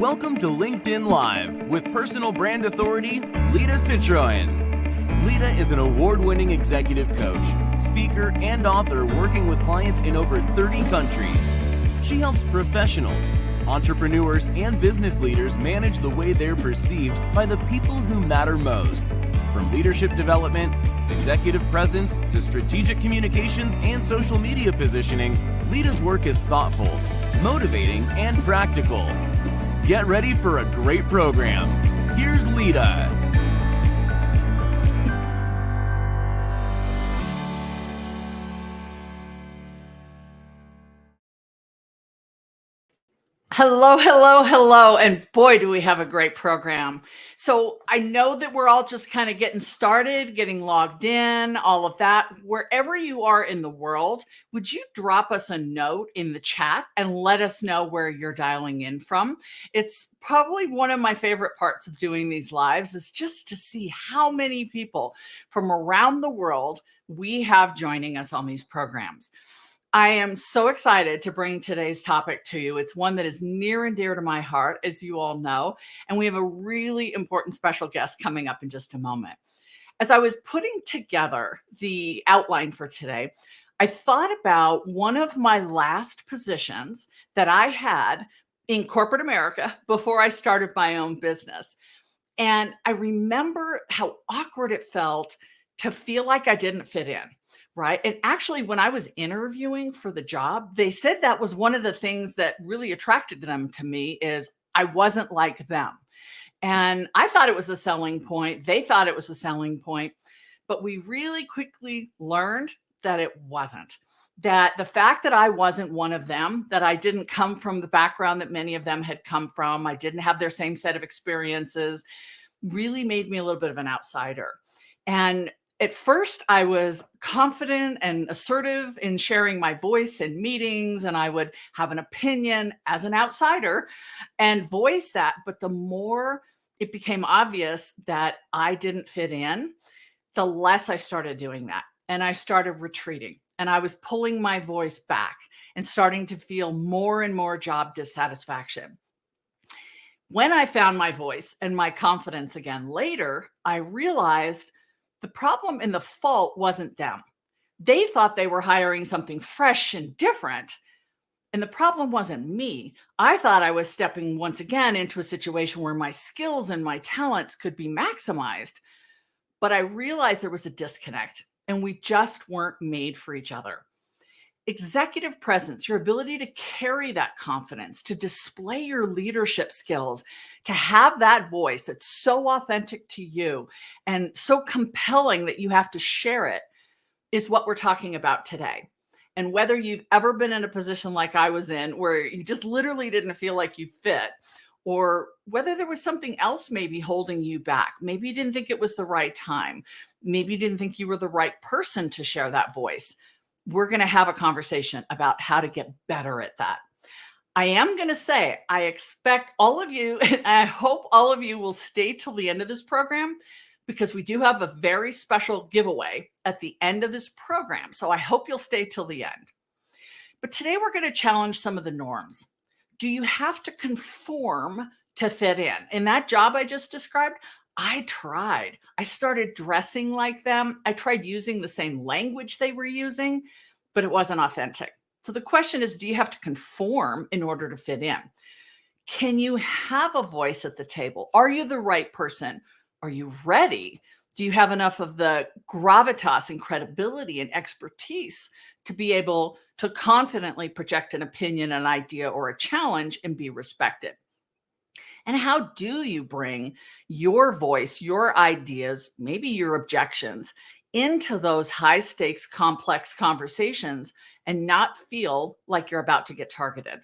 Welcome to LinkedIn Live with personal brand authority, Lida Citroen. Lida is an award-winning executive coach, speaker, and author working with clients in over 30 countries. She helps professionals, entrepreneurs, and business leaders manage the way they're perceived by the people who matter most. From leadership development, executive presence, to strategic communications and social media positioning, Lida's work is thoughtful, motivating, and practical. Get ready for a great program. Here's Lida. Hello, hello, hello. And boy, do we have a great program. So I know that we're all just kind of getting started, getting logged in, all of that. Wherever you are in the world, would you drop us a note in the chat and let us know where you're dialing in from? It's probably one of my favorite parts of doing these lives is just to see how many people from around the world we have joining us on these programs. I am so excited to bring today's topic to you. It's one that is near and dear to my heart, as you all know, and we have a really important special guest coming up in just a moment. As I was putting together the outline for today, I thought about one of my last positions that I had in corporate America before I started my own business. And I remember how awkward it felt to feel like I didn't fit in. Right. And actually, when I was interviewing for the job, they said that was one of the things that really attracted them to me is I wasn't like them. And I thought it was a selling point. They thought it was a selling point. But we really quickly learned that it wasn't. That the fact that I wasn't one of them, that I didn't come from the background that many of them had come from, I didn't have their same set of experiences, really made me a little bit of an outsider. And at first, I was confident and assertive in sharing my voice in meetings, and I would have an opinion as an outsider and voice that. But the more it became obvious that I didn't fit in, the less I started doing that. And I started retreating, and I was pulling my voice back and starting to feel more and more job dissatisfaction. When I found my voice and my confidence again later, I realized the problem and the fault wasn't them. They thought they were hiring something fresh and different. And the problem wasn't me. I thought I was stepping once again into a situation where my skills and my talents could be maximized. But I realized there was a disconnect and we just weren't made for each other. Executive presence, your ability to carry that confidence, to display your leadership skills, to have that voice that's so authentic to you and so compelling that you have to share it is what we're talking about today. And whether you've ever been in a position like I was in, where you just literally didn't feel like you fit, or whether there was something else maybe holding you back, maybe you didn't think it was the right time, maybe you didn't think you were the right person to share that voice. We're going to have a conversation about how to get better at that. I am going to say, I expect all of you, and I hope all of you will stay till the end of this program because we do have a very special giveaway at the end of this program. So I hope you'll stay till the end. But today we're going to challenge some of the norms. Do you have to conform to fit in? In that job I just described, I tried. I started dressing like them. I tried using the same language they were using, but it wasn't authentic. So the question is, do you have to conform in order to fit in? Can you have a voice at the table? Are you the right person? Are you ready? Do you have enough of the gravitas and credibility and expertise to be able to confidently project an opinion, an idea, or a challenge and be respected? And how do you bring your voice, your ideas, maybe your objections into those high stakes, complex conversations and not feel like you're about to get targeted?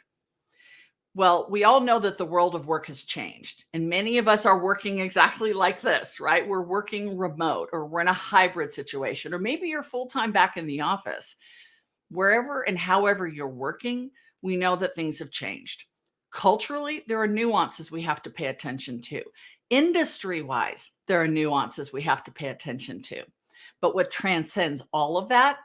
Well, we all know that the world of work has changed, and many of us are working exactly like this, right? We're working remote, or we're in a hybrid situation, or maybe you're full-time back in the office. Wherever and however you're working, we know that things have changed. Culturally, there are nuances we have to pay attention to. Industry-wise, there are nuances we have to pay attention to. But what transcends all of that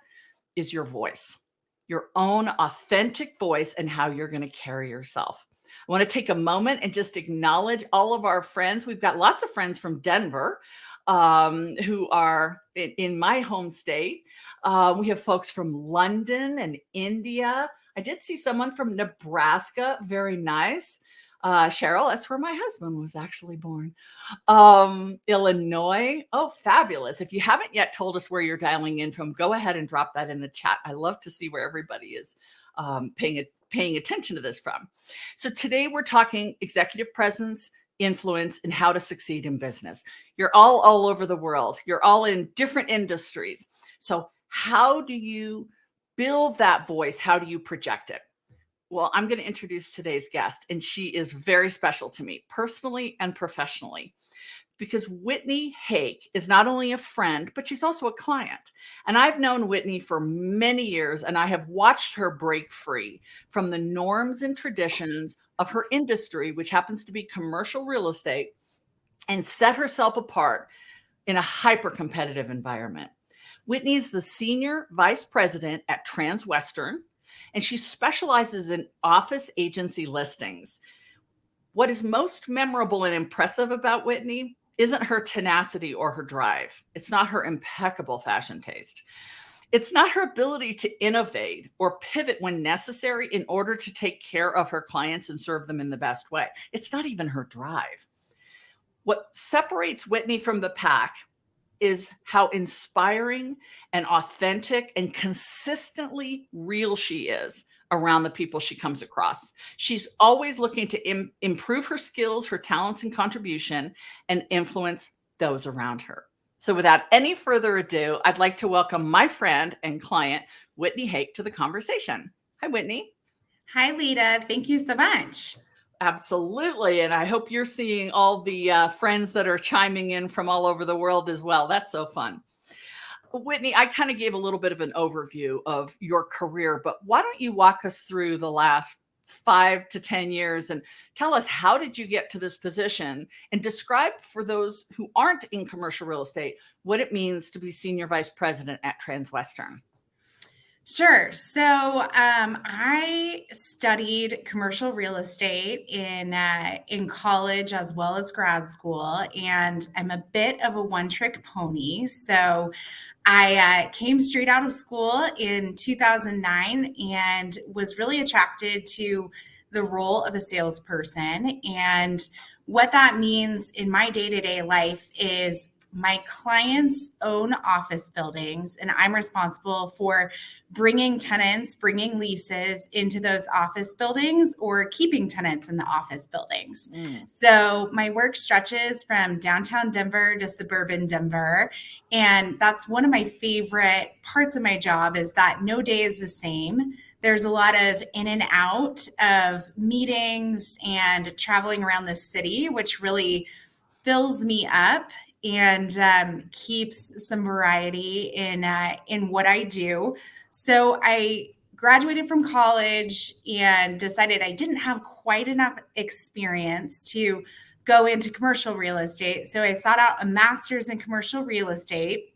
is your voice, your own authentic voice and how you're going to carry yourself. I want to take a moment and just acknowledge all of our friends. We've got lots of friends from Denver who are in my home state. We have folks from London and India. I did see someone from Nebraska. Very nice. Cheryl, that's where my husband was actually born. Illinois. Oh, fabulous. If you haven't yet told us where you're dialing in from, go ahead and drop that in the chat. I love to see where everybody is paying attention to this from. So today we're talking executive presence, influence, and how to succeed in business. You're all over the world. You're all in different industries. So how do you build that voice? How do you project it? Well, I'm going to introduce today's guest, and she is very special to me personally and professionally, because Whitney Hake is not only a friend, but she's also a client. And I've known Whitney for many years, and I have watched her break free from the norms and traditions of her industry, which happens to be commercial real estate, and set herself apart in a hyper competitive environment. Whitney is the senior vice president at Transwestern, and she specializes in office agency listings. What is most memorable and impressive about Whitney isn't her tenacity or her drive. It's not her impeccable fashion taste. It's not her ability to innovate or pivot when necessary in order to take care of her clients and serve them in the best way. It's not even her drive. What separates Whitney from the pack is how inspiring and authentic and consistently real she is around the people she comes across. She's always looking to improve her skills, her talents, and contribution, and influence those around her. So without any further ado, I'd like to welcome my friend and client, Whitney Hake, to the conversation. Hi, Whitney. Hi, Lida. Thank you so much. Absolutely. And I hope you're seeing all the friends that are chiming in from all over the world as well. That's so fun. Whitney, I kind of gave a little bit of an overview of your career, but why don't you walk us through the last 5 to 10 years and tell us, how did you get to this position, and describe for those who aren't in commercial real estate what it means to be senior vice president at Transwestern? Sure. So I studied commercial real estate in college as well as grad school, and I'm a bit of a one-trick pony. So I came straight out of school in 2009 and was really attracted to the role of a salesperson. And what that means in my day-to-day life is my clients own office buildings, and I'm responsible for bringing tenants, bringing leases into those office buildings, or keeping tenants in the office buildings. So my work stretches from downtown Denver to suburban Denver. And that's one of my favorite parts of my job, is that no day is the same. There's a lot of in and out of meetings and traveling around the city, which really fills me up and keeps some variety in what I do. So I graduated from college and decided I didn't have quite enough experience to go into commercial real estate. So I sought out a master's in commercial real estate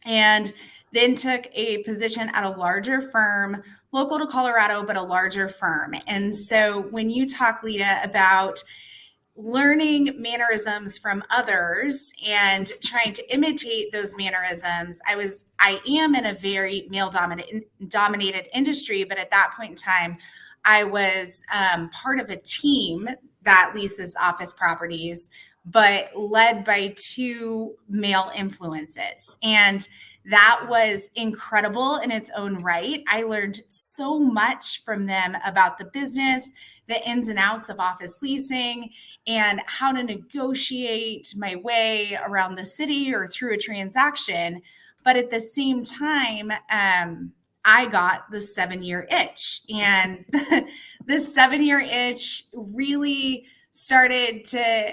and then took a position at a larger firm, local to Colorado, but a larger firm. And so when you talk, Lida, about learning mannerisms from others and trying to imitate those mannerisms, I am in a very male dominated industry, but at that point in time, I was part of a team that leases office properties, but led by 2 male influences. And that was incredible in its own right. I learned so much from them about the business, the ins and outs of office leasing, and how to negotiate my way around the city or through a transaction. But at the same time, I got the 7-year itch. And the 7-year itch really started to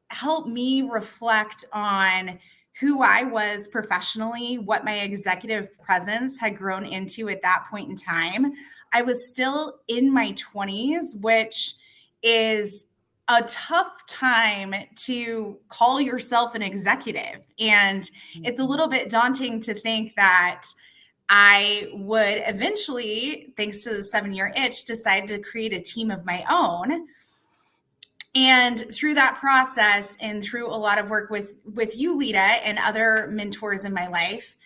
help me reflect on who I was professionally, what my executive presence had grown into at that point in time. I was still in my 20s, which is a tough time to call yourself an executive. And it's a little bit daunting to think that I would eventually, thanks to the 7-year itch, decide to create a team of my own. And through that process and through a lot of work with you, Lida, and other mentors in my life,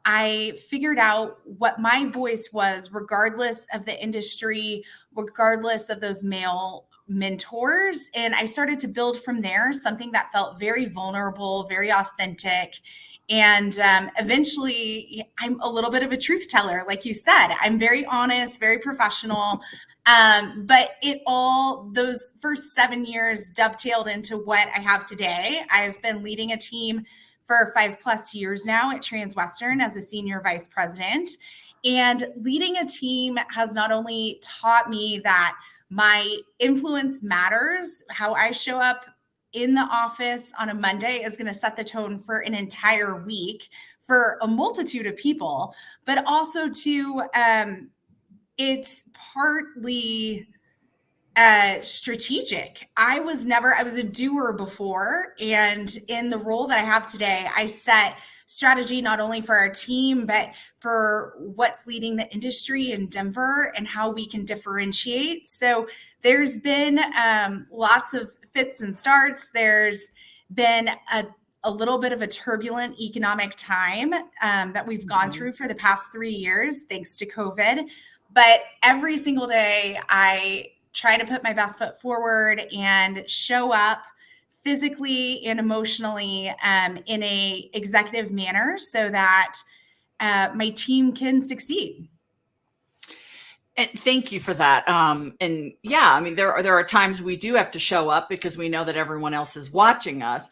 I figured out what my voice was, regardless of the industry, regardless of those male mentors. And I started to build from there something that felt very vulnerable, very authentic. And eventually, I'm a little bit of a truth teller. Like you said, I'm very honest, very professional. But those first 7 years dovetailed into what I have today. I've been leading a team for 5+ years now at Transwestern as a senior vice president. And leading a team has not only taught me that my influence matters, how I show up in the office on a Monday is going to set the tone for an entire week for a multitude of people, but also it's partly strategic. I was a doer before. And in the role that I have today, I set strategy not only for our team, but for what's leading the industry in Denver and how we can differentiate. So there's been lots of fits and starts. There's been a little bit of a turbulent economic time that we've gone through for the past 3 years, thanks to COVID. But every single day, I try to put my best foot forward and show up physically and emotionally in a executive manner so that my team can succeed. And thank you for that. And yeah, I mean, there are times we do have to show up because we know that everyone else is watching us.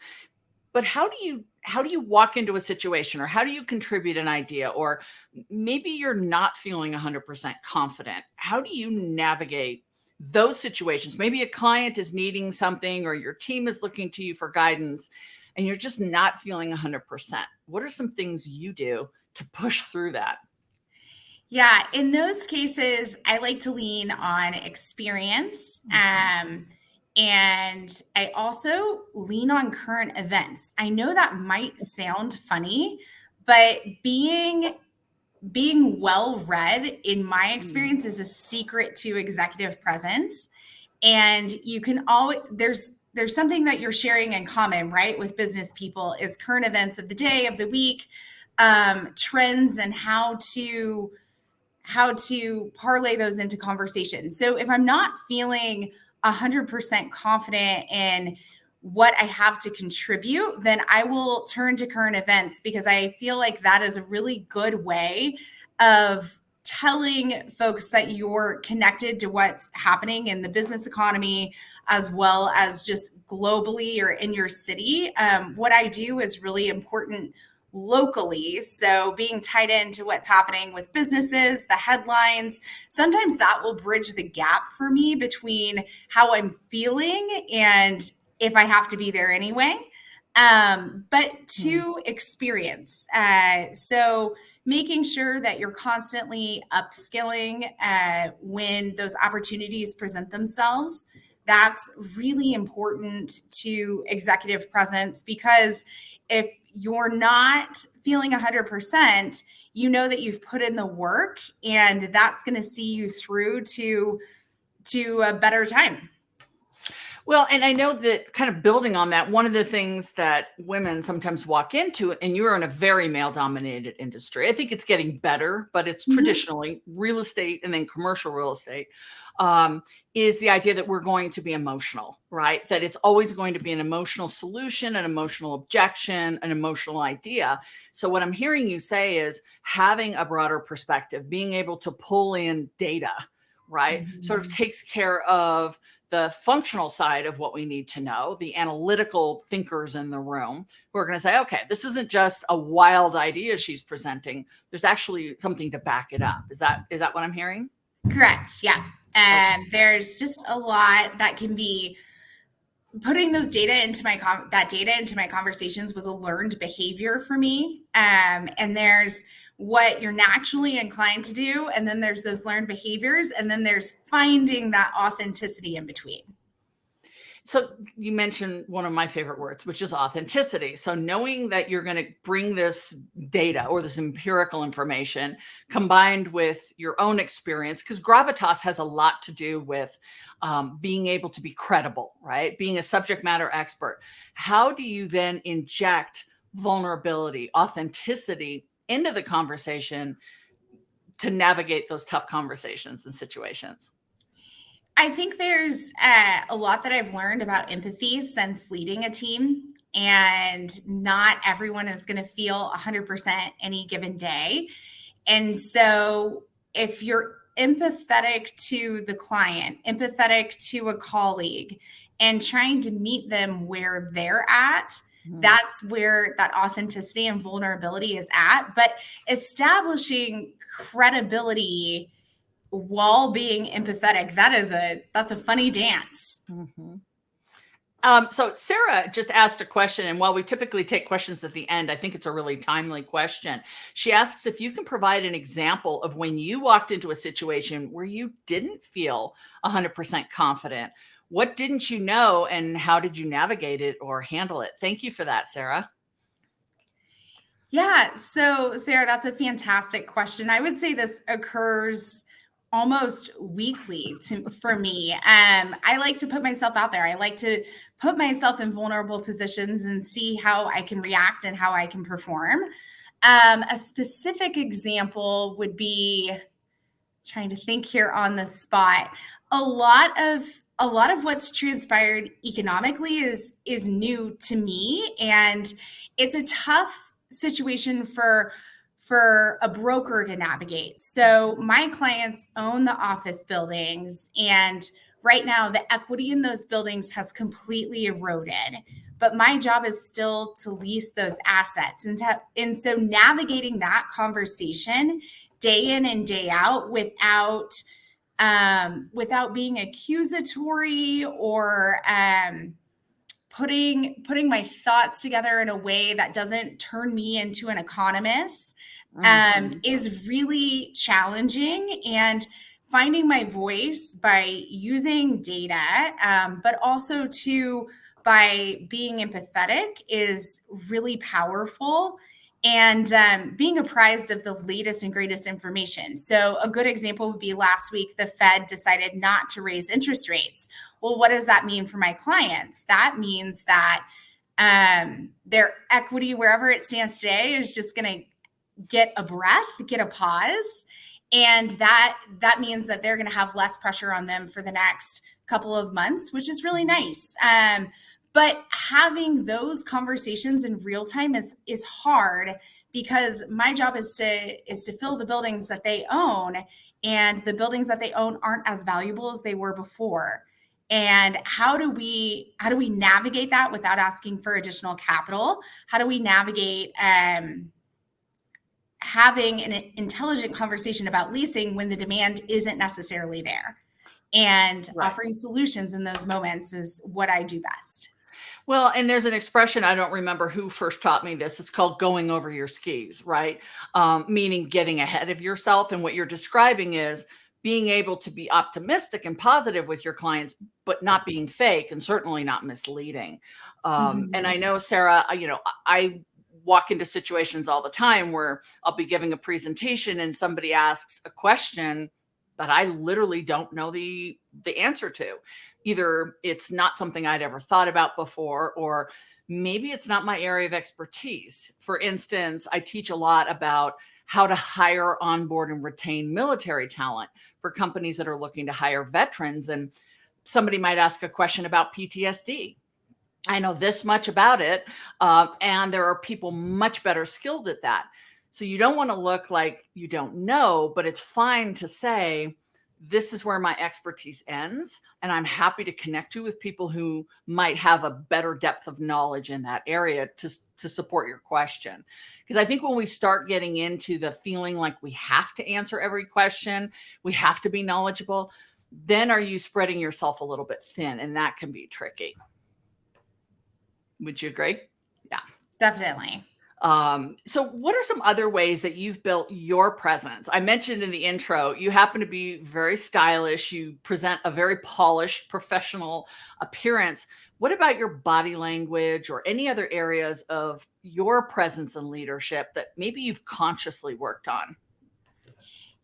But how do you walk into a situation, or how do you contribute an idea, or maybe you're not feeling 100% confident? How do you navigate those situations? Maybe a client is needing something, or your team is looking to you for guidance, and you're just not feeling 100%. What are some things you do to push through that? Yeah, in those cases, I like to lean on experience. And I also lean on current events. I know that might sound funny, but being well read, in my experience, is a secret to executive presence. And you can always, there's something that you're sharing in common, right, with business people, is current events of the day, of the week, trends, and how to parlay those into conversations. So if I'm not feeling 100% confident in what I have to contribute, then I will turn to current events, because I feel like that is a really good way of telling folks that you're connected to what's happening in the business economy, as well as just globally or in your city. What I do is really important locally. So being tied into what's happening with businesses, the headlines, sometimes that will bridge the gap for me between how I'm feeling and if I have to be there anyway. But to experience. So making sure that you're constantly upskilling when those opportunities present themselves. That's really important to executive presence, because if you're not feeling 100%, you know that you've put in the work, and that's going to see you through to a better time. Well, and I know that, kind of building on that, one of the things that women sometimes walk into, and you're in a very male dominated industry. I think it's getting better, but it's traditionally real estate and then commercial real estate, is the idea that we're going to be emotional, right? That it's always going to be an emotional solution, an emotional objection, an emotional idea. So what I'm hearing you say is having a broader perspective, being able to pull in data, right? Sort of takes care of the functional side of what we need to know, the analytical thinkers in the room who are going to say, okay, this isn't just a wild idea she's presenting. There's actually something to back it up. Is that what I'm hearing? Correct. Yeah. There's just a lot that can be putting those data into my conversations was a learned behavior for me. And there's what you're naturally inclined to do, and then there's those learned behaviors, and then there's finding that authenticity in between. So you mentioned one of my favorite words, which is authenticity. So knowing that you're going to bring this data or this empirical information combined with your own experience, because gravitas has a lot to do with being able to be credible, right? Being a subject matter expert. How do you then inject vulnerability, authenticity into the conversation to navigate those tough conversations and situations? I think there's a lot that I've learned about empathy since leading a team, and not everyone is going to feel 100% any given day. And so, if you're empathetic to the client, empathetic to a colleague, and trying to meet them where they're at, that's where that authenticity and vulnerability is at. But establishing credibility while being empathetic, that's a funny dance. Mm-hmm. So Sarah just asked a question, and while we typically take questions at the end, I think it's a really timely question. She asks if you can provide an example of when you walked into a situation where you didn't feel 100% confident. What didn't you know, and how did you navigate it or handle it? Thank you for that, Sarah. Yeah. So, Sarah, that's a fantastic question. I would say this occurs almost weekly for me. I like to put myself out there. I like to put myself in vulnerable positions and see how I can react and how I can perform. A specific example would be, trying to think here on the spot. A lot of what's transpired economically is new to me, and it's a tough situation for a broker to navigate. So my clients own the office buildings, and right now the equity in those buildings has completely eroded. But my job is still to lease those assets, and so navigating that conversation day in and day out without being accusatory or putting my thoughts together in a way that doesn't turn me into an economist is really challenging. And finding my voice by using data, but also by being empathetic is really powerful. And being apprised of the latest and greatest information. So a good example would be last week, the Fed decided not to raise interest rates. Well, what does that mean for my clients? That means that their equity, wherever it stands today, is just going to get a breath, get a pause. And that means that they're going to have less pressure on them for the next couple of months, which is really nice. But having those conversations in real time is hard, because my job is to fill the buildings that they own, and the buildings that they own aren't as valuable as they were before. And how do we navigate that without asking for additional capital? How do we navigate having an intelligent conversation about leasing when the demand isn't necessarily there? And offering solutions in those moments is what I do best. Well, and there's an expression, I don't remember who first taught me this. It's called going over your skis, right? Meaning getting ahead of yourself. And what you're describing is being able to be optimistic and positive with your clients, but not being fake and certainly not misleading. And I know, Sarah, I walk into situations all the time where I'll be giving a presentation and somebody asks a question that I literally don't know the answer to. Either it's not something I'd ever thought about before, or maybe it's not my area of expertise. For instance, I teach a lot about how to hire, onboard, and retain military talent for companies that are looking to hire veterans. And somebody might ask a question about PTSD. I know this much about it, and there are people much better skilled at that. So you don't want to look like you don't know, but it's fine to say, this is where my expertise ends, and I'm happy to connect you with people who might have a better depth of knowledge in that area to support your question. Because I think when we start getting into the feeling like we have to answer every question, we have to be knowledgeable, then are you spreading yourself a little bit thin? And that can be tricky. Would you agree? Yeah. Definitely. So what are some other ways that you've built your presence? I mentioned in the intro, you happen to be very stylish. You present a very polished, professional appearance. What about your body language or any other areas of your presence and leadership that maybe you've consciously worked on?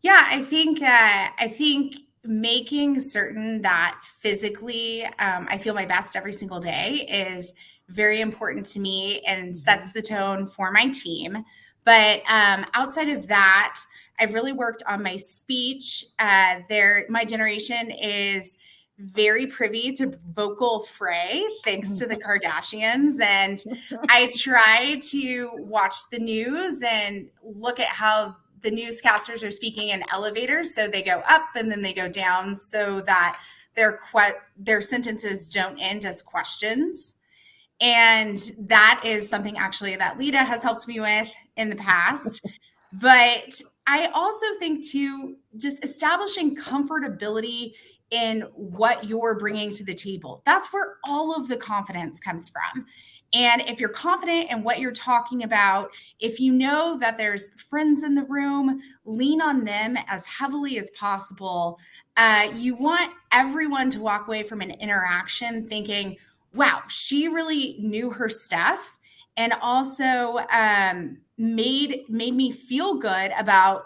Yeah, I think making certain that physically I feel my best every single day is very important to me and sets the tone for my team. But outside of that, I've really worked on my speech. My generation is very privy to vocal fray thanks to the Kardashians, and I try to watch the news and look at how the newscasters are speaking in elevators, so they go up and then they go down, so that their sentences don't end as questions. And that is something actually that Lida has helped me with in the past. But I also think too, just establishing comfortability in what you're bringing to the table. That's where all of the confidence comes from. And if you're confident in what you're talking about, if you know that there's friends in the room, lean on them as heavily as possible. You want everyone to walk away from an interaction thinking, wow, she really knew her stuff, and also made me feel good about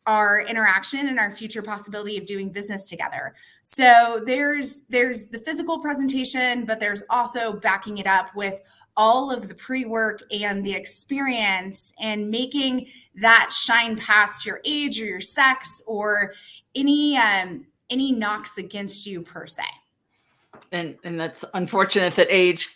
our interaction and our future possibility of doing business together. So there's the physical presentation, but there's also backing it up with all of the pre-work and the experience, and making that shine past your age or your sex or any knocks against you per se. And that's unfortunate that age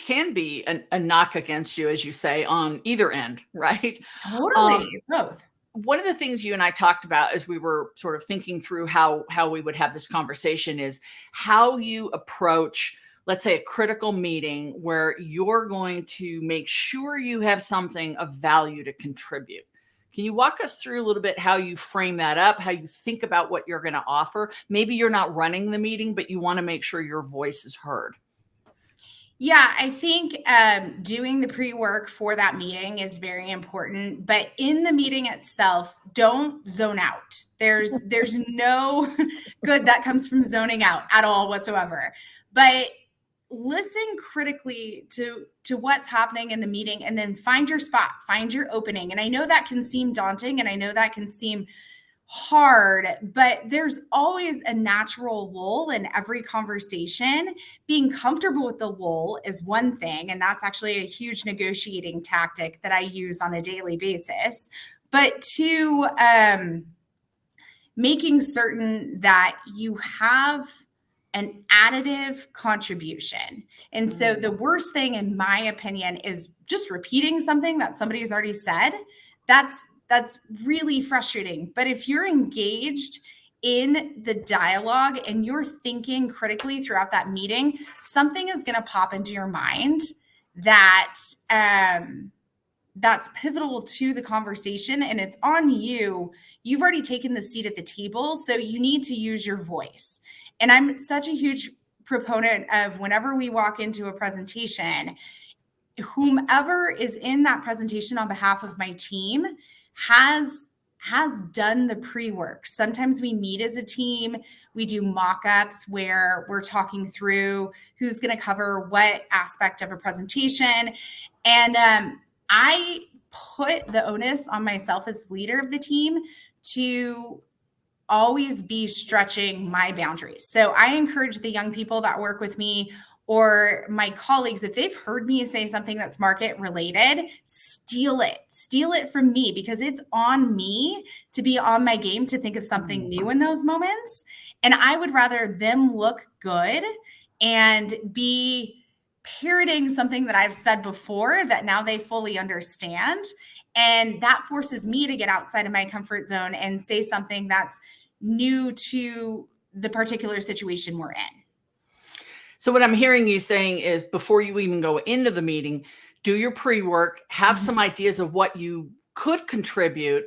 can be a knock against you, as you say, on either end, right? Totally, both. One of the things you and I talked about as we were sort of thinking through how we would have this conversation is how you approach, let's say, a critical meeting where you're going to make sure you have something of value to contribute. Can you walk us through a little bit how you frame that up, how you think about what you're going to offer? Maybe you're not running the meeting, but you want to make sure your voice is heard. Yeah, I think doing the pre-work for that meeting is very important. But in the meeting itself, don't zone out. There's no good that comes from zoning out at all whatsoever. But listen critically to what's happening in the meeting, and then find your spot, find your opening. And I know that can seem daunting, and I know that can seem hard, but there's always a natural lull in every conversation. Being comfortable with the lull is one thing, and that's actually a huge negotiating tactic that I use on a daily basis. But two, making certain that you have an additive contribution. And so the worst thing, in my opinion, is just repeating something that somebody's already said. That's really frustrating. But if you're engaged in the dialogue and you're thinking critically throughout that meeting, something is going to pop into your mind that that's pivotal to the conversation, and it's on you. You've already taken the seat at the table, so you need to use your voice. And I'm such a huge proponent of, whenever we walk into a presentation, whomever is in that presentation on behalf of my team has done the pre-work. Sometimes we meet as a team, we do mock-ups where we're talking through who's going to cover what aspect of a presentation. And I put the onus on myself as leader of the team to always be stretching my boundaries. So I encourage the young people that work with me, or my colleagues, if they've heard me say something that's market related, steal it from me, because it's on me to be on my game, to think of something new in those moments. And I would rather them look good and be parroting something that I've said before that now they fully understand. And that forces me to get outside of my comfort zone and say something that's new to the particular situation we're in. So what I'm hearing you saying is, before you even go into the meeting, do your pre-work, have some ideas of what you could contribute,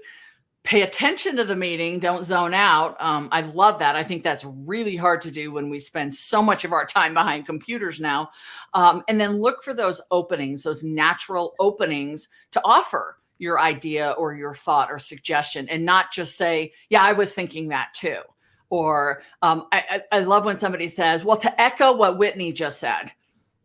pay attention to the meeting, don't zone out. I love that. I think that's really hard to do when we spend so much of our time behind computers now. And then look for those openings, those natural openings to offer your idea or your thought or suggestion, and not just say, yeah, I was thinking that too. Or I love when somebody says, well, to echo what Whitney just said.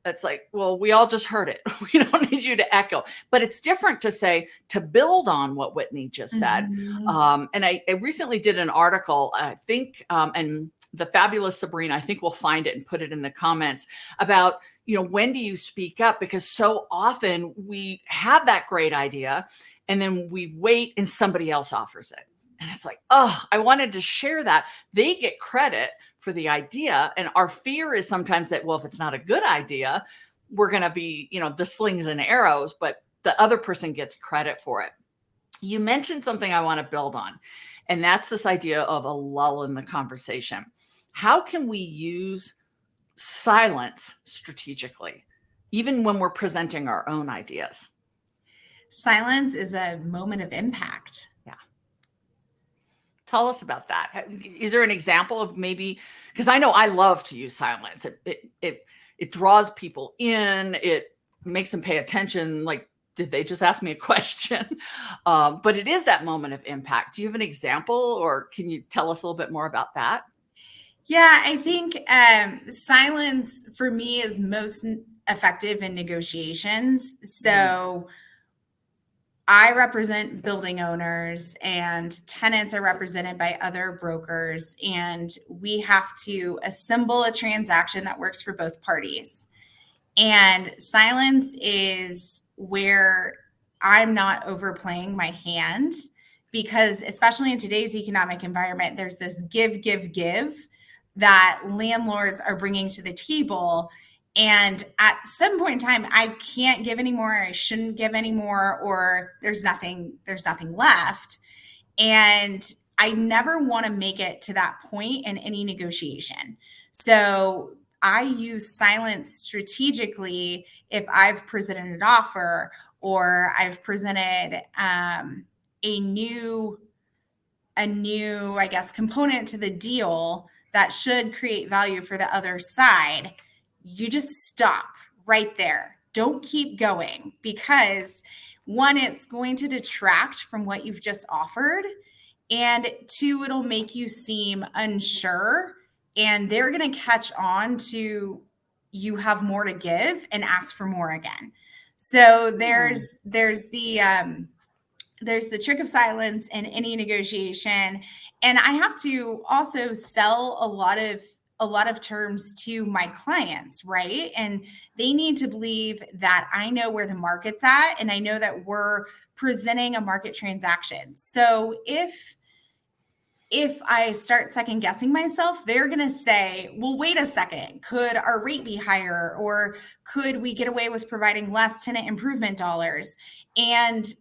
It's like, well, we all just heard it. We don't need you to echo. But it's different to say, to build on what Whitney just said. And I recently did an article, I think, and the fabulous Sabrina, I think we'll find it and put it in the comments about, when do you speak up? Because so often we have that great idea and then we wait and somebody else offers it. And it's like, oh, I wanted to share that. They get credit for the idea. And our fear is sometimes that, well, if it's not a good idea, we're going to be, the slings and arrows, but the other person gets credit for it. You mentioned something I want to build on, and that's this idea of a lull in the conversation. How can we use silence strategically, even when we're presenting our own ideas? Silence is a moment of impact. Tell us about that. Is there an example of maybe, because I know I love to use silence. It draws people in. It makes them pay attention. Like, did they just ask me a question? But it is that moment of impact. Do you have an example, or can you tell us a little bit more about that? Yeah, I think silence for me is most effective in negotiations. So I represent building owners, and tenants are represented by other brokers, and we have to assemble a transaction that works for both parties. And silence is where I'm not overplaying my hand, because especially in today's economic environment, there's this give that landlords are bringing to the table. And at some point in time, I can't give anymore, I shouldn't give anymore, or there's nothing left. And I never want to make it to that point in any negotiation. So I use silence strategically if I've presented an offer, or I've presented a new, I guess, component to the deal that should create value for the other side. You just stop right there. Don't keep going, because one, it's going to detract from what you've just offered. And two, it'll make you seem unsure, and they're going to catch on to you have more to give and ask for more again. So there's the trick of silence in any negotiation. And I have to also sell a lot of terms to my clients, right? And they need to believe that I know where the market's at, and I know that we're presenting a market transaction. So if I start second guessing myself, they're going to say, well, wait a second, could our rate be higher? Or could we get away with providing less tenant improvement dollars? And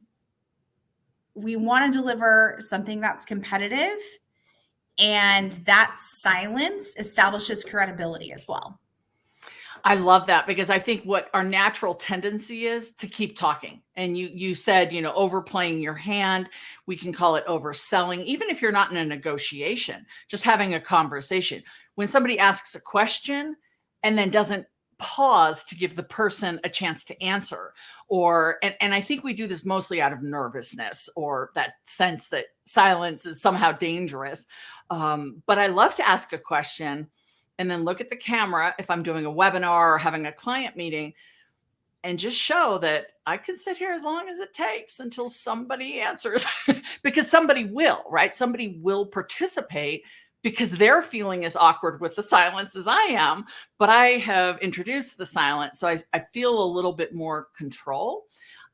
we want to deliver something that's competitive, and that silence establishes credibility as well. I love that, because I think what our natural tendency is to keep talking. And you said, overplaying your hand. We can call it overselling, even if you're not in a negotiation, just having a conversation. When somebody asks a question and then doesn't pause to give the person a chance to answer, and I think we do this mostly out of nervousness, or that sense that silence is somehow dangerous. But I love to ask a question and then look at the camera if I'm doing a webinar or having a client meeting, and just show that I can sit here as long as it takes until somebody answers, because somebody will, right? Somebody will participate because they're feeling as awkward with the silence as I am, but I have introduced the silence. So I feel a little bit more control,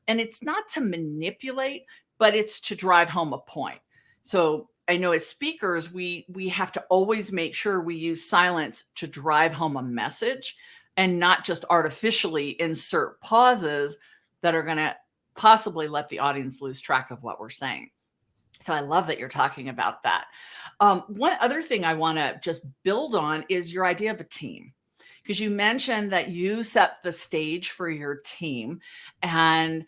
and it's not to manipulate, but it's to drive home a point. So I know as speakers, we have to always make sure we use silence to drive home a message, and not just artificially insert pauses that are going to possibly let the audience lose track of what we're saying. So I love that you're talking about that. One other thing I want to just build on is your idea of a team, because you mentioned that you set the stage for your team, and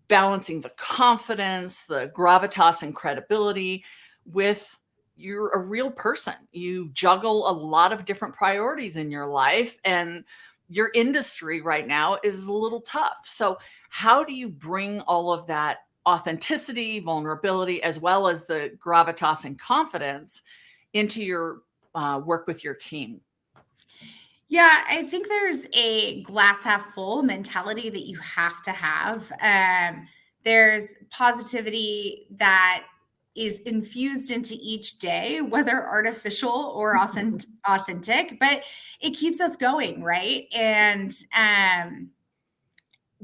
balancing the confidence, the gravitas and credibility with you're a real person. You juggle a lot of different priorities in your life, and your industry right now is a little tough. So how do you bring all of that authenticity, vulnerability, as well as the gravitas and confidence into your work with your team? Yeah, I think there's a glass half full mentality that you have to have. There's positivity that is infused into each day, whether artificial or authentic, but it keeps us going, right? And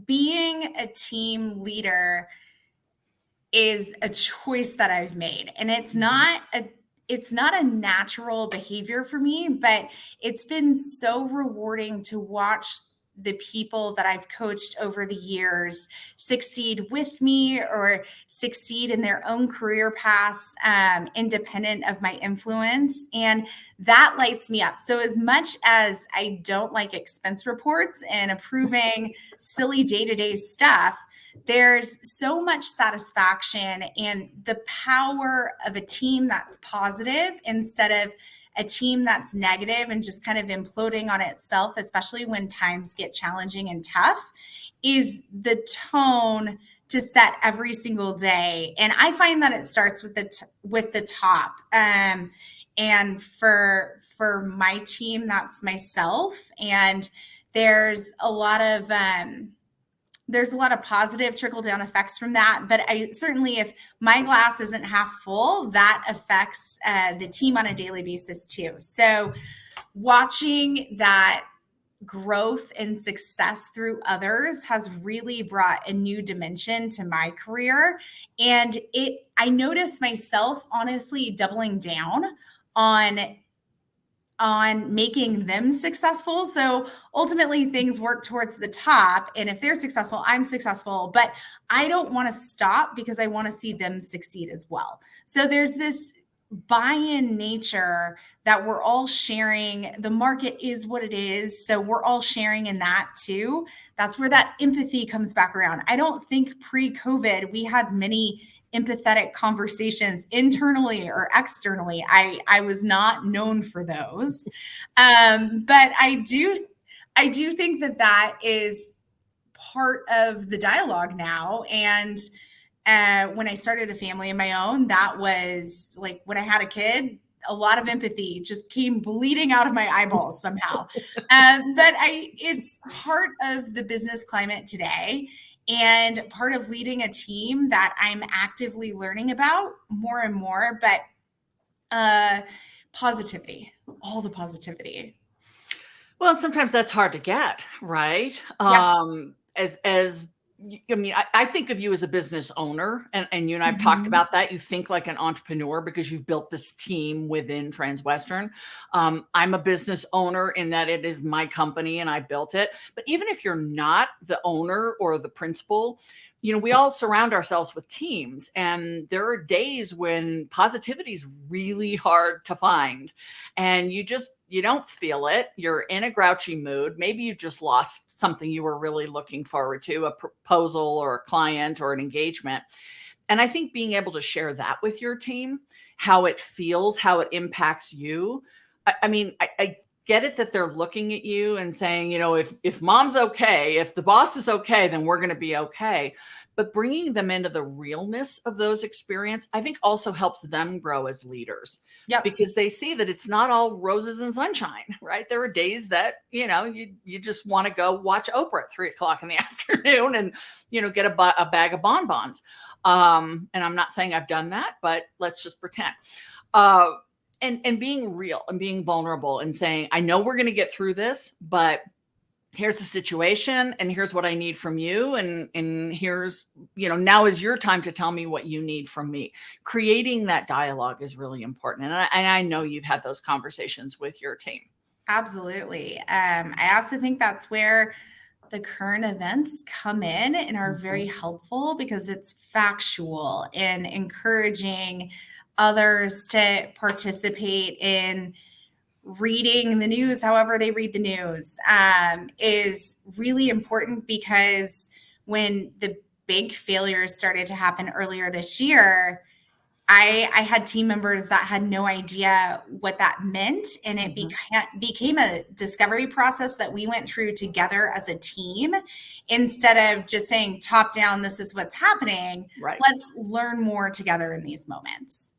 being a team leader is a choice that I've made, and it's not a natural behavior for me, but it's been so rewarding to watch the people that I've coached over the years succeed with me or succeed in their own career paths, independent of my influence. And that lights me up. So as much as I don't like expense reports and approving silly day-to-day stuff, there's so much satisfaction and the power of a team that's positive instead of a team that's negative and just kind of imploding on itself, especially when times get challenging and tough, is the tone to set every single day. And I find that it starts with the top. And for my team, that's myself. And there's a lot of positive trickle down effects from that. But I certainly, if my glass isn't half full, that affects the team on a daily basis too. So watching that growth and success through others has really brought a new dimension to my career. And I noticed myself honestly doubling down on making them successful. So ultimately things work towards the top. And if they're successful, I'm successful, but I don't want to stop because I want to see them succeed as well. So there's this buy-in nature that we're all sharing. The market is what it is. So we're all sharing in that too. That's where that empathy comes back around. I don't think pre-COVID, we had many empathetic conversations internally or externally. I was not known for those. But I do think that is part of the dialogue now. And when I started a family of my own, that was like when I had a kid, a lot of empathy just came bleeding out of my eyeballs somehow. But it's part of the business climate today and part of leading a team that I'm actively learning about more and more. But positivity, all the positivity. Well, sometimes that's hard to get, right? Yeah. I mean, I think of you as a business owner, and you and I've talked Mhm. about that. You think like an entrepreneur because you've built this team within Transwestern. I'm a business owner in that it is my company and I built it. But even if you're not the owner or the principal, we all surround ourselves with teams, and there are days when positivity is really hard to find, and you don't feel it. You're in a grouchy mood. Maybe you just lost something you were really looking forward to, a proposal or a client or an engagement. And I think being able to share that with your team, how it feels, how it impacts you. I mean, I get it that they're looking at you and saying, if mom's okay, if the boss is okay, then we're going to be okay. But bringing them into the realness of those experiences, I think also helps them grow as leaders Yep. because they see that it's not all roses and sunshine, right? There are days that, you just want to go watch Oprah at 3:00 in the afternoon and, get a bag of bonbons. And I'm not saying I've done that, but let's just pretend. And being real and being vulnerable and saying, I know we're going to get through this, but here's the situation and here's what I need from you. And here's, now is your time to tell me what you need from me. Creating that dialogue is really important. And I know you've had those conversations with your team. Absolutely. I also think that's where the current events come in and are very helpful because it's factual and encouraging others to participate in reading the news, however they read the news, is really important because when the big failures started to happen earlier this year, I had team members that had no idea what that meant. And it became a discovery process that we went through together as a team. Instead of just saying top down, this is what's happening. Right. Let's learn more together in these moments.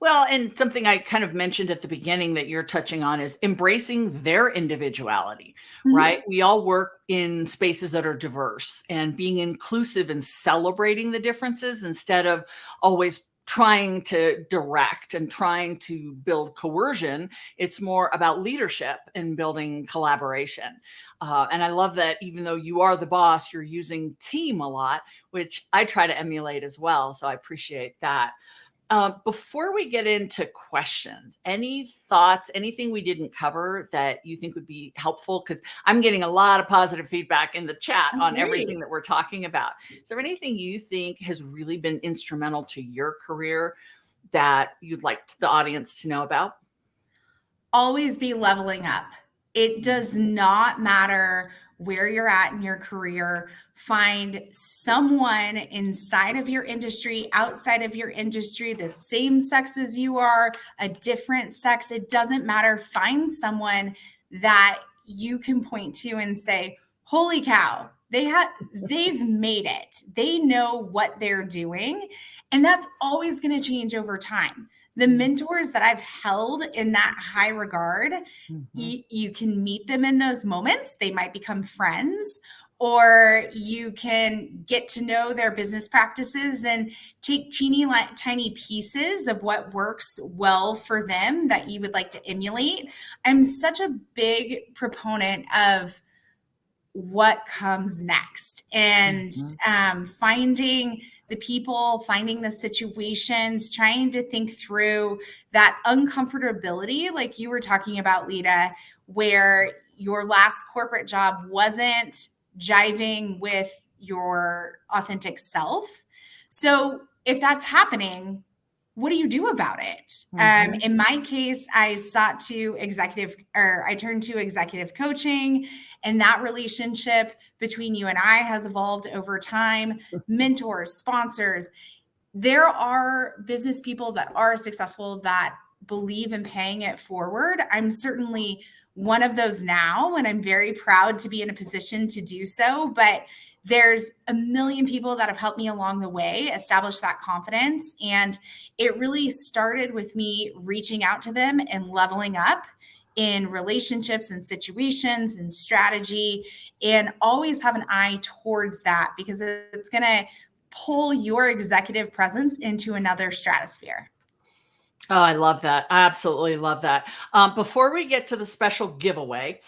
Well, and something I kind of mentioned at the beginning that you're touching on is embracing their individuality, right? We all work in spaces that are diverse, and being inclusive and celebrating the differences instead of always trying to direct and trying to build coercion. It's more about leadership and building collaboration. And I love that even though you are the boss, you're using team a lot, which I try to emulate as well. So I appreciate that. Before we get into questions, any thoughts, anything we didn't cover that you think would be helpful? Because I'm getting a lot of positive feedback in the chat on everything that we're talking about. Is there anything you think has really been instrumental to your career that you'd like the audience to know about? Always be leveling up. It does not matter where you're at in your career. Find someone inside of your industry, outside of your industry, the same sex as you are, a different sex. It doesn't matter. Find someone that you can point to and say, holy cow, they've made it. They know what they're doing. And that's always going to change over time. The mentors that I've held in that high regard, you can meet them in those moments. They might become friends, or you can get to know their business practices and take tiny pieces of what works well for them that you would like to emulate. I'm such a big proponent of what comes next and finding the people, finding the situations, trying to think through that uncomfortability, like you were talking about, Lida, where your last corporate job wasn't jiving with your authentic self. So if that's happening, what do you do about it? In my case, I turned to executive coaching, and that relationship between you and I has evolved over time. Mentors, sponsors, there are business people that are successful that believe in paying it forward. I'm certainly one of those now, and I'm very proud to be in a position to do so. But there's a million people that have helped me along the way establish that confidence. And it really started with me reaching out to them and leveling up in relationships and situations and strategy, and always have an eye towards that, because it's going to pull your executive presence into another stratosphere. Oh, I love that. I absolutely love that. Before we get to the special giveaway,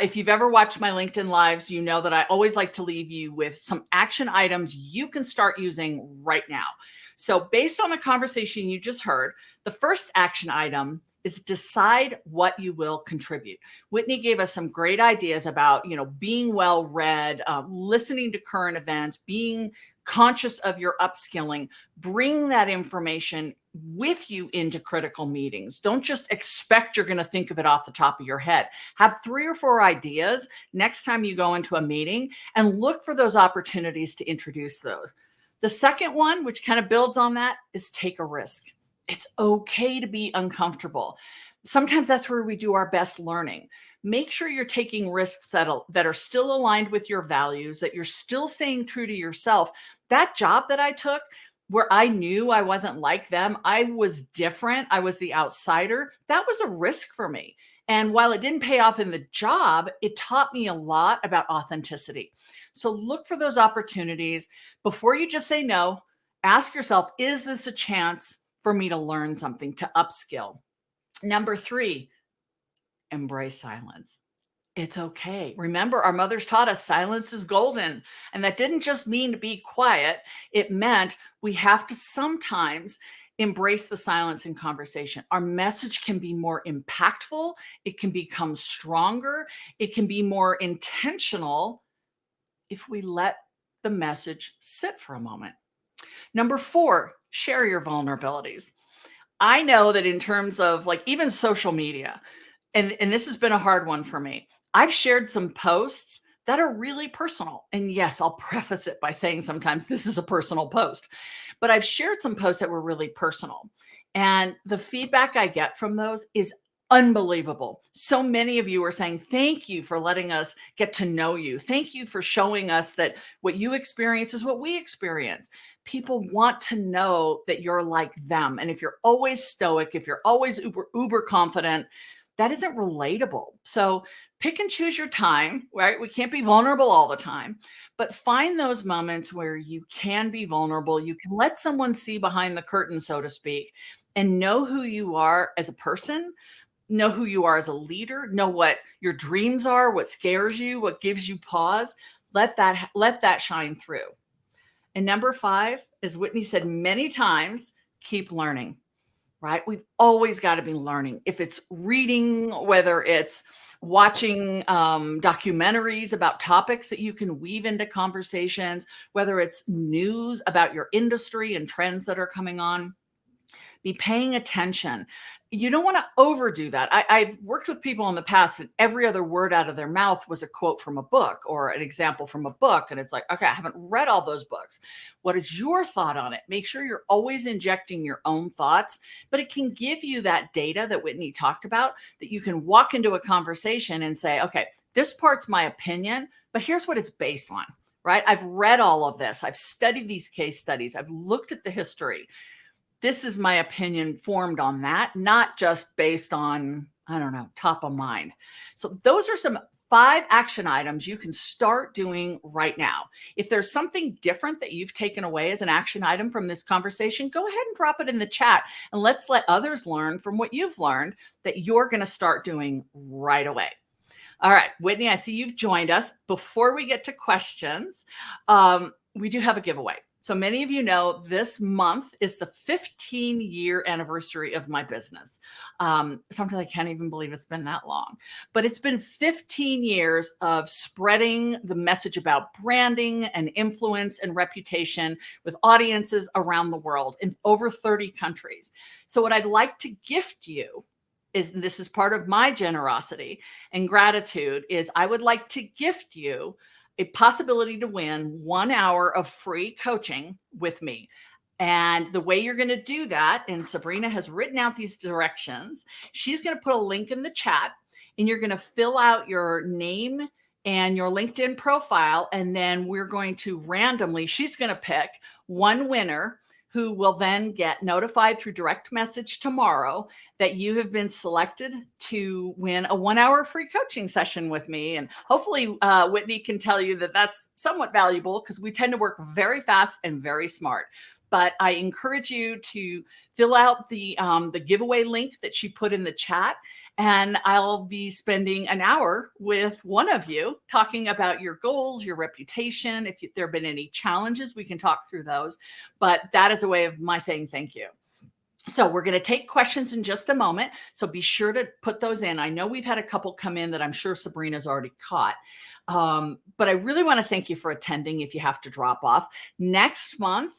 if you've ever watched my LinkedIn Lives, you know that I always like to leave you with some action items you can start using right now. So based on the conversation you just heard, the first action item is decide what you will contribute. Whitney gave us some great ideas about, being well read, listening to current events, being conscious of your upskilling. Bring that information with you into critical meetings. Don't just expect you're going to think of it off the top of your head. Have 3 or 4 ideas next time you go into a meeting, and look for those opportunities to introduce those. The second one, which kind of builds on that, is take a risk. It's okay to be uncomfortable. Sometimes that's where we do our best learning. Make sure you're taking risks that are still aligned with your values, that you're still staying true to yourself. That job that I took, where I knew I wasn't like them, I was different, I was the outsider, that was a risk for me. And while it didn't pay off in the job, it taught me a lot about authenticity. So look for those opportunities. Before you just say no, ask yourself, is this a chance for me to learn something, to upskill? Number 3, embrace silence. It's okay. Remember, our mothers taught us silence is golden. And that didn't just mean to be quiet. It meant we have to sometimes embrace the silence in conversation. Our message can be more impactful. It can become stronger. It can be more intentional if we let the message sit for a moment. Number 4, share your vulnerabilities. I know that in terms of even social media, and this has been a hard one for me, I've shared some posts that are really personal. And yes, I'll preface it by saying sometimes this is a personal post, but I've shared some posts that were really personal. And the feedback I get from those is unbelievable. So many of you are saying, thank you for letting us get to know you. Thank you for showing us that what you experience is what we experience. People want to know that you're like them. And if you're always stoic, if you're always uber confident, that isn't relatable. So pick and choose your time, right? We can't be vulnerable all the time, but find those moments where you can be vulnerable. You can let someone see behind the curtain, so to speak, and know who you are as a person, know who you are as a leader, know what your dreams are, what scares you, what gives you pause. Let that shine through. And number 5, as Whitney said many times, keep learning. Right? We've always got to be learning. If it's reading, whether it's watching documentaries about topics that you can weave into conversations, whether it's news about your industry and trends that are coming on, be paying attention. You don't want to overdo that. I've worked with people in the past and every other word out of their mouth was a quote from a book or an example from a book. And it's like, okay, I haven't read all those books. What is your thought on it? Make sure you're always injecting your own thoughts, but it can give you that data that Whitney talked about that you can walk into a conversation and say, okay, this part's my opinion, but here's what it's based on, right? I've read all of this. I've studied these case studies. I've looked at the history. This is my opinion formed on that, not just based on, I don't know, top of mind. So those are some 5 action items you can start doing right now. If there's something different that you've taken away as an action item from this conversation, go ahead and drop it in the chat and let's let others learn from what you've learned that you're going to start doing right away. All right, Whitney, I see you've joined us. Before we get to questions, we do have a giveaway. So many of you know this month is the 15-year anniversary of my business. Sometimes I can't even believe it's been that long, but it's been 15 years of spreading the message about branding and influence and reputation with audiences around the world in over 30 countries. So what I'd like to gift you is, and this is part of my generosity and gratitude, is I would like to gift you a possibility to win 1 hour of free coaching with me. And the way you're going to do that, and Sabrina has written out these directions, she's going to put a link in the chat and you're going to fill out your name and your LinkedIn profile. And then we're going to randomly, she's going to pick one winner who will then get notified through direct message tomorrow that you have been selected to win a 1 hour free coaching session with me. And hopefully Whitney can tell you that that's somewhat valuable because we tend to work very fast and very smart. But I encourage you to fill out the giveaway link that she put in the chat. And I'll be spending an hour with one of you talking about your goals, your reputation. If there have been any challenges, we can talk through those. But that is a way of my saying thank you. So we're going to take questions in just a moment. So be sure to put those in. I know we've had a couple come in that I'm sure Sabrina's already caught. But I really want to thank you for attending if you have to drop off. Next month,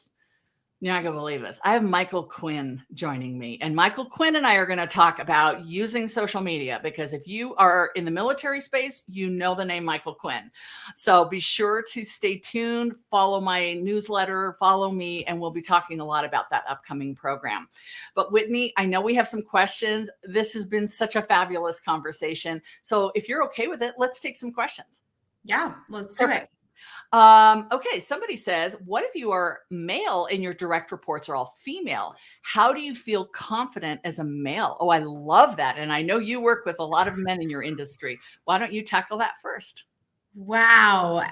you're not going to believe this. I have Michael Quinn joining me. And Michael Quinn and I are going to talk about using social media, because if you are in the military space, you know the name Michael Quinn. So be sure to stay tuned, follow my newsletter, follow me, and we'll be talking a lot about that upcoming program. But Whitney, I know we have some questions. This has been such a fabulous conversation. So if you're okay with it, let's take some questions. Yeah, let's do it. Okay, somebody says, what if you are male and your direct reports are all female? How do you feel confident as a male? Oh, I love that. And I know you work with a lot of men in your industry. Why don't you tackle that first? Wow.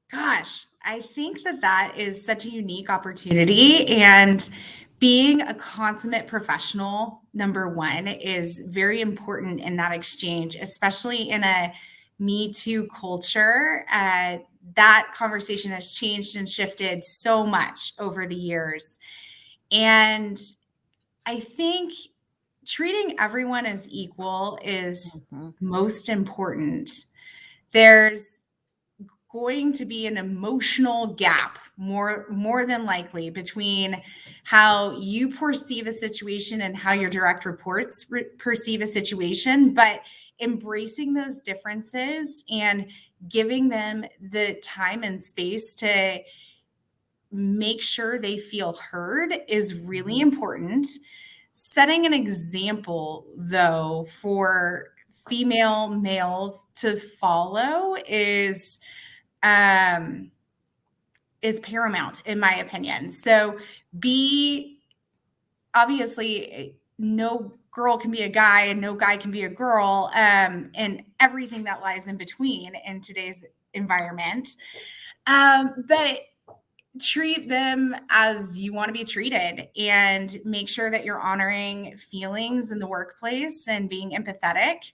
Gosh, I think that is such a unique opportunity. And being a consummate professional, number one, is very important in that exchange, especially in a Me Too culture. That conversation has changed and shifted so much over the years. And I think treating everyone as equal is most important. There's going to be an emotional gap more than likely between how you perceive a situation and how your direct reports perceive a situation. But embracing those differences and giving them the time and space to make sure they feel heard is really important. Setting an example, though, for female males to follow is paramount, in my opinion. So be obviously no girl can be a guy and no guy can be a girl, and everything that lies in between in today's environment. But treat them as you want to be treated and make sure that you're honoring feelings in the workplace and being empathetic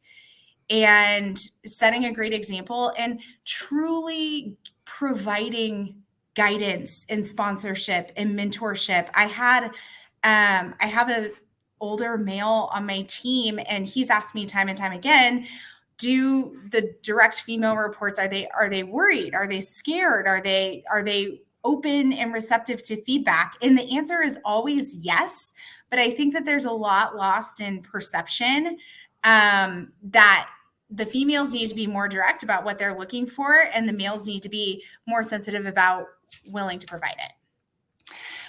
and setting a great example and truly providing guidance and sponsorship and mentorship. I have an older male on my team, and he's asked me time and time again, do the direct female reports, are they worried? Are they scared? Are they open and receptive to feedback? And the answer is always yes. But I think that there's a lot lost in perception, that the females need to be more direct about what they're looking for, and the males need to be more sensitive about willing to provide it.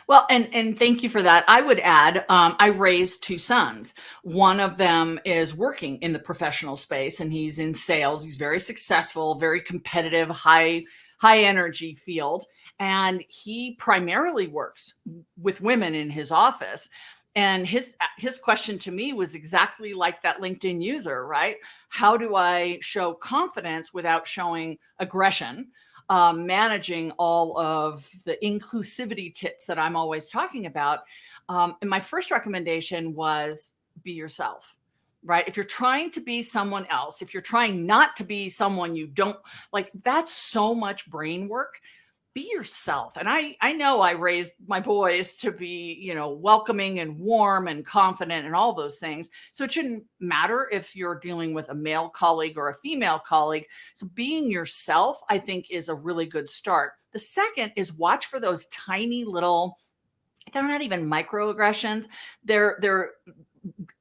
Well, and thank you for that. I would add, I raised two sons. One of them is working in the professional space, and he's in sales. He's very successful, very competitive, high energy field. And he primarily works with women in his office. And his question to me was exactly like that LinkedIn user, right? How do I show confidence without showing aggression? Managing all of the inclusivity tips that I'm always talking about. And my first recommendation was be yourself, right? If you're trying to be someone else, if you're trying not to be someone you don't like, that's so much brain work. Be yourself. And I know I raised my boys to be, welcoming and warm and confident and all those things. So it shouldn't matter if you're dealing with a male colleague or a female colleague. So being yourself, I think, is a really good start. The second is watch for those tiny little, they're not even microaggressions. They're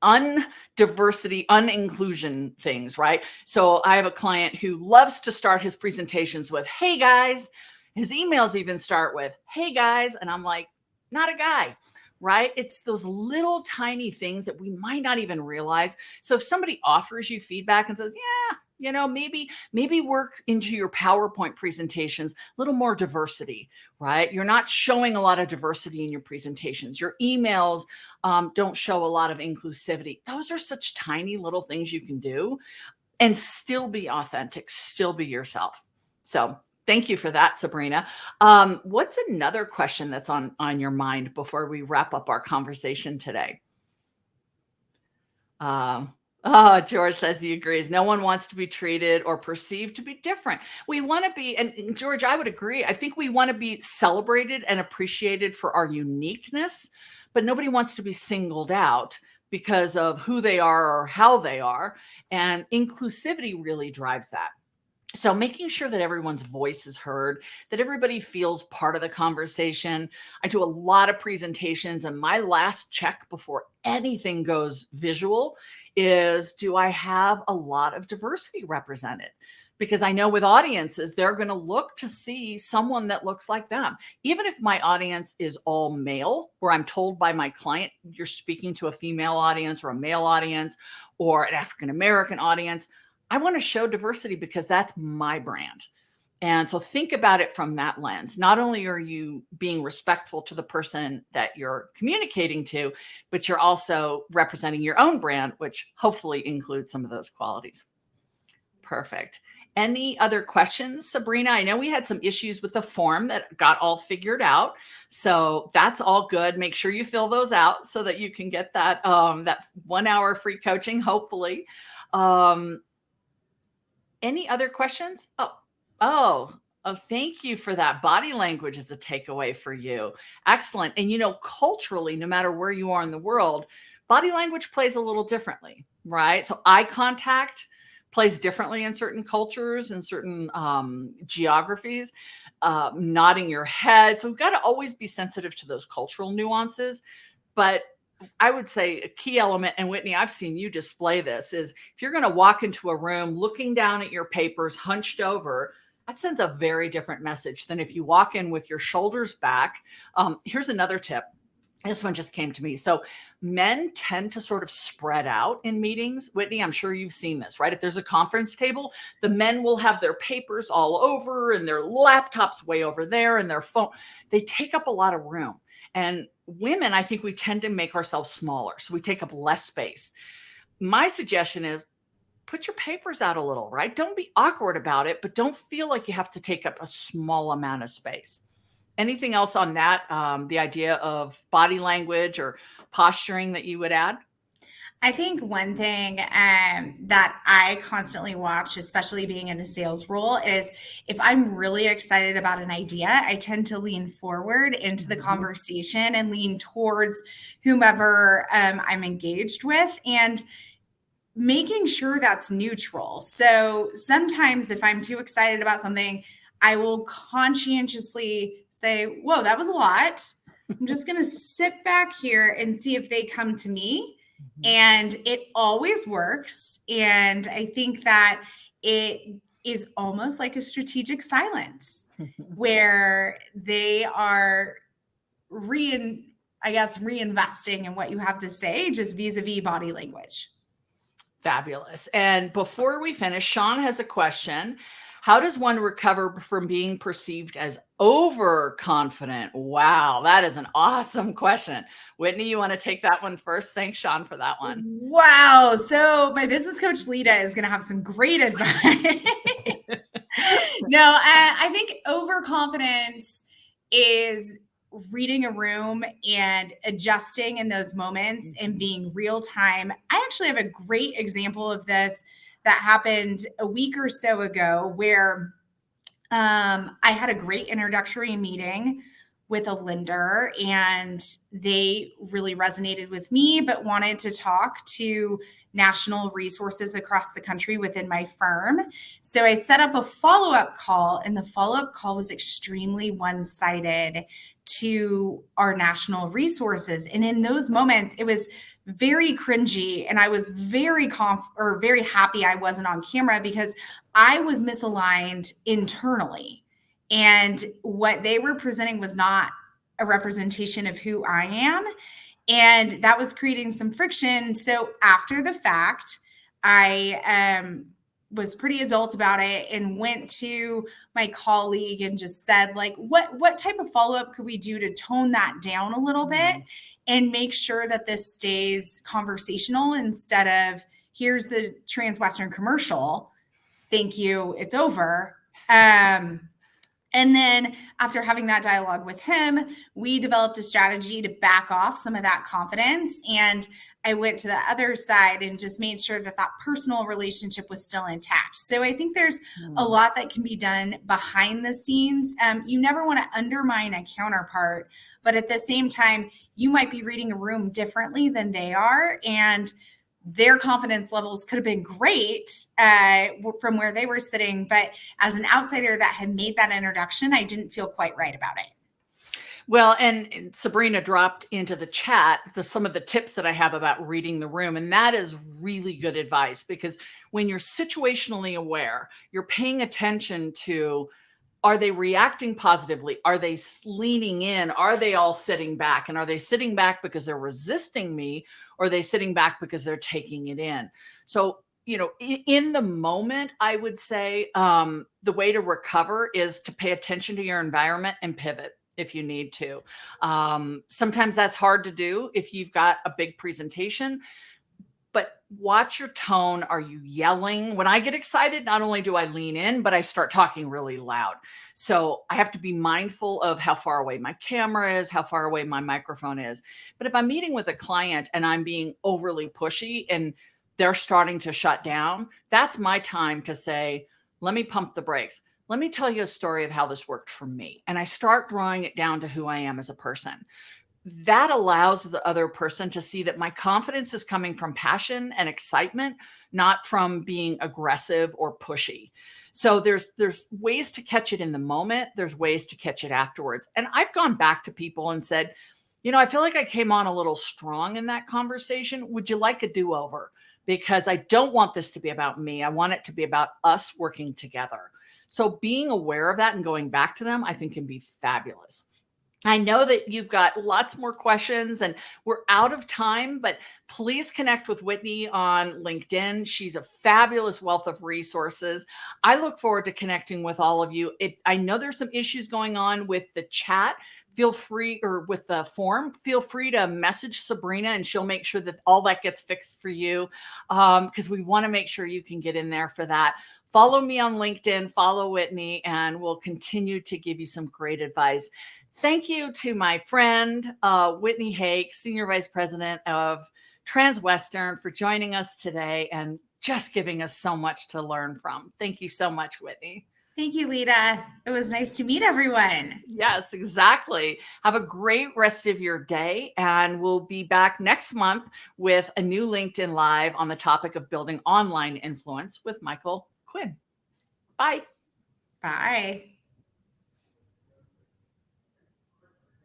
undiversity, uninclusion things, right? So I have a client who loves to start his presentations with, "Hey guys." His emails even start with, "Hey guys." And I'm like, not a guy, right? It's those little tiny things that we might not even realize. So if somebody offers you feedback and says, "Yeah, maybe work into your PowerPoint presentations, a little more diversity," right? You're not showing a lot of diversity in your presentations. Your emails don't show a lot of inclusivity. Those are such tiny little things you can do and still be authentic, still be yourself. So thank you for that, Sabrina. What's another question that's on your mind before we wrap up our conversation today? George says he agrees. No one wants to be treated or perceived to be different. We want to be, and George, I would agree. I think we want to be celebrated and appreciated for our uniqueness, but nobody wants to be singled out because of who they are or how they are. And inclusivity really drives that. So making sure that everyone's voice is heard, that everybody feels part of the conversation. I do a lot of presentations, and my last check before anything goes visual is, do I have a lot of diversity represented? Because I know with audiences, they're going to look to see someone that looks like them. Even if my audience is all male, where I'm told by my client, you're speaking to a female audience or a male audience or an African-American audience, I want to show diversity because that's my brand. And so think about it from that lens. Not only are you being respectful to the person that you're communicating to, but you're also representing your own brand, which hopefully includes some of those qualities. Perfect. Any other questions, Sabrina? I know we had some issues with the form that got all figured out. So that's all good. Make sure you fill those out so that you can get that, that 1 hour free coaching, hopefully. Any other questions? Oh, thank you for that. Body language is a takeaway for you. Excellent. And culturally, no matter where you are in the world, body language plays a little differently, right? So eye contact plays differently in certain cultures and certain geographies, nodding your head. So we've got to always be sensitive to those cultural nuances. But I would say a key element, and Whitney, I've seen you display this, is if you're going to walk into a room looking down at your papers, hunched over, that sends a very different message than if you walk in with your shoulders back. Here's another tip. This one just came to me. So men tend to sort of spread out in meetings. Whitney, I'm sure you've seen this, right? If there's a conference table, the men will have their papers all over and their laptops way over there and their phone. They take up a lot of room. And women, I think we tend to make ourselves smaller. So we take up less space. My suggestion is put your papers out a little, right? Don't be awkward about it, but don't feel like you have to take up a small amount of space. Anything else on that? The idea of body language or posturing that you would add? I think one thing that I constantly watch, especially being in a sales role, is if I'm really excited about an idea, I tend to lean forward into the conversation and lean towards whomever I'm engaged with, and making sure that's neutral. So sometimes if I'm too excited about something, I will conscientiously say, whoa, that was a lot. I'm just going to sit back here and see if they come to me. And it always works. And I think that it is almost like a strategic silence where they are reinvesting in what you have to say, just vis-a-vis body language. Fabulous. And before we finish, Sean has a question. How does one recover from being perceived as overconfident? Wow, that is an awesome question. Whitney, you want to take that one first? Thanks, Sean, for that one. Wow. So my business coach, Lida, is going to have some great advice. No, I think overconfidence is reading a room and adjusting in those moments and being real time. I actually have a great example of this that happened a week or so ago where I had a great introductory meeting with a lender and they really resonated with me, but wanted to talk to national resources across the country within my firm. So I set up a follow-up call, and the follow-up call was extremely one-sided to our national resources. And in those moments, it was very cringy. And I was very happy I wasn't on camera because I was misaligned internally. And what they were presenting was not a representation of who I am. And that was creating some friction. So after the fact, I was pretty adult about it and went to my colleague and just said, like, what type of follow-up could we do to tone that down a little bit and make sure that this stays conversational instead of here's the Transwestern commercial. Thank you. It's over. And then after having that dialogue with him, we developed a strategy to back off some of that confidence. And I went to the other side and just made sure that that personal relationship was still intact. So I think there's a lot that can be done behind the scenes. You never want to undermine a counterpart, but at the same time, you might be reading a room differently than they are. And their confidence levels could have been great from where they were sitting. But as an outsider that had made that introduction, I didn't feel quite right about it. Well, and Sabrina dropped into the chat some of the tips that I have about reading the room. And that is really good advice, because when you're situationally aware, you're paying attention to, are they reacting positively? Are they leaning in? Are they all sitting back? And are they sitting back because they're resisting me? Or are they sitting back because they're taking it in? So, in the moment, I would say the way to recover is to pay attention to your environment and pivot if you need to. Sometimes that's hard to do if you've got a big presentation. But watch your tone. Are you yelling? When I get excited, not only do I lean in, but I start talking really loud. So I have to be mindful of how far away my camera is, how far away my microphone is. But if I'm meeting with a client and I'm being overly pushy and they're starting to shut down, that's my time to say, let me pump the brakes. Let me tell you a story of how this worked for me. And I start drawing it down to who I am as a person. That allows the other person to see that my confidence is coming from passion and excitement, not from being aggressive or pushy. So there's ways to catch it in the moment. There's ways to catch it afterwards. And I've gone back to people and said, I feel like I came on a little strong in that conversation. Would you like a do-over? Because I don't want this to be about me. I want it to be about us working together. So being aware of that and going back to them, I think can be fabulous. I know that you've got lots more questions and we're out of time, but please connect with Whitney on LinkedIn. She's a fabulous wealth of resources. I look forward to connecting with all of you. If I know there's some issues going on with the chat, feel free, or with the form, feel free to message Sabrina and she'll make sure that all that gets fixed for you, because we want to make sure you can get in there for that. Follow me on LinkedIn, follow Whitney, and we'll continue to give you some great advice. Thank you to my friend, Whitney Hake, Senior Vice President of Transwestern, for joining us today and just giving us so much to learn from. Thank you so much, Whitney. Thank you, Lida. It was nice to meet everyone. Yes, exactly. Have a great rest of your day. And we'll be back next month with a new LinkedIn Live on the topic of building online influence with Michael Quinn. Bye. Bye.